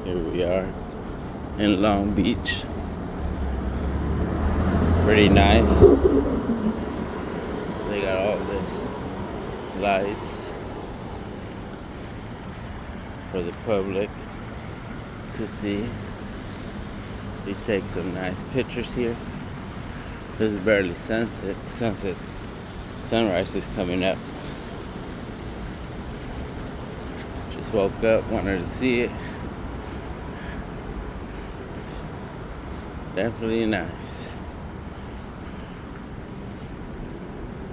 Here we are in Long Beach. Pretty nice. They got all this lights for the public to see. You take some nice pictures here. This is barely sunset. Sunrise is coming up. Just woke up, wanted to see it. Definitely nice.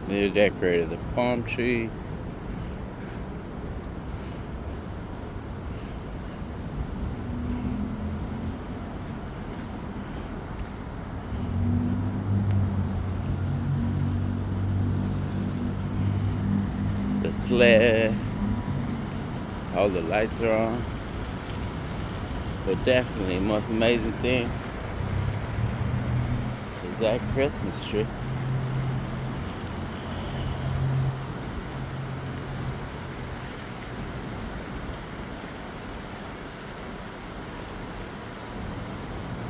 They decorated the palm trees. The sled. All the lights are on. But definitely the most amazing thing is that Christmas tree.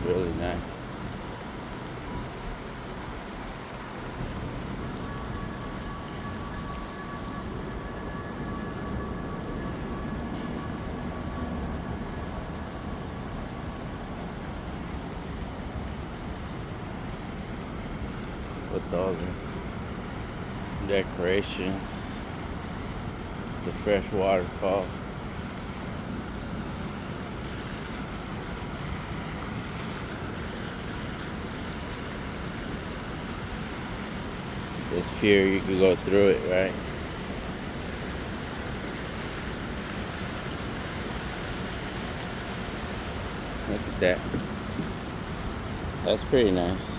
Really nice. With all the decorations, the fresh waterfall. This pier, you could go through it, right? Look at that. That's pretty nice.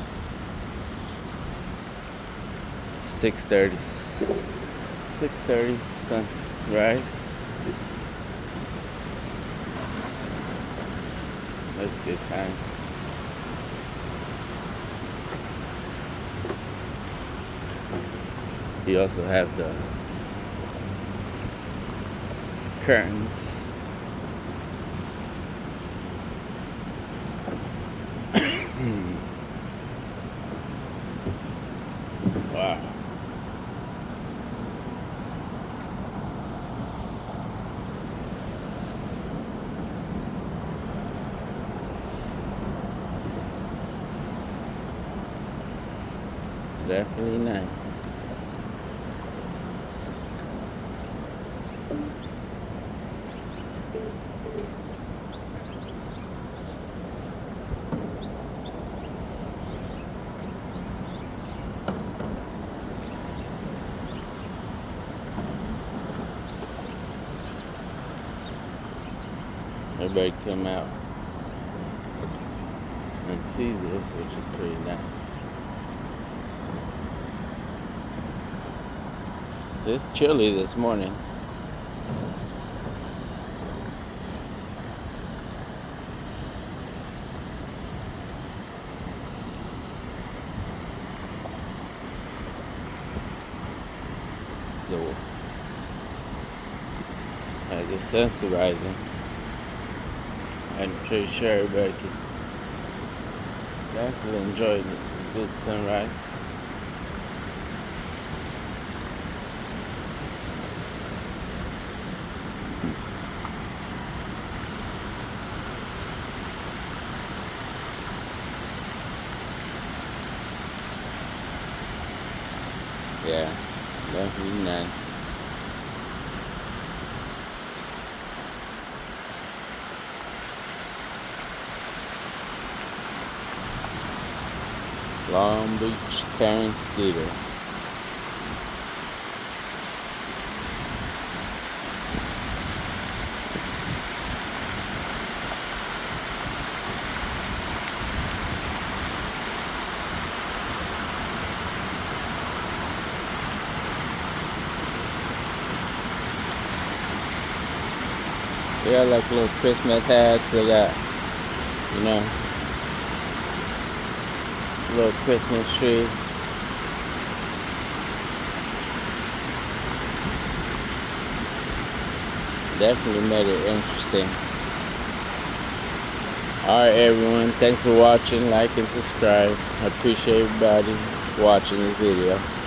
6:30 sunrise. That's good times. You also have the curtains. Wow. Definitely nice. Everybody come out and see this, which is pretty nice. It's chilly this morning. So, as the sun's rising, I'm pretty sure everybody can definitely enjoy the good sunrise. Yeah, definitely nice. Long Beach Terrence Theater. They got like little Christmas hats. They got, little Christmas trees. Definitely made it interesting. Alright everyone, thanks for watching, like and subscribe. I appreciate everybody watching this video.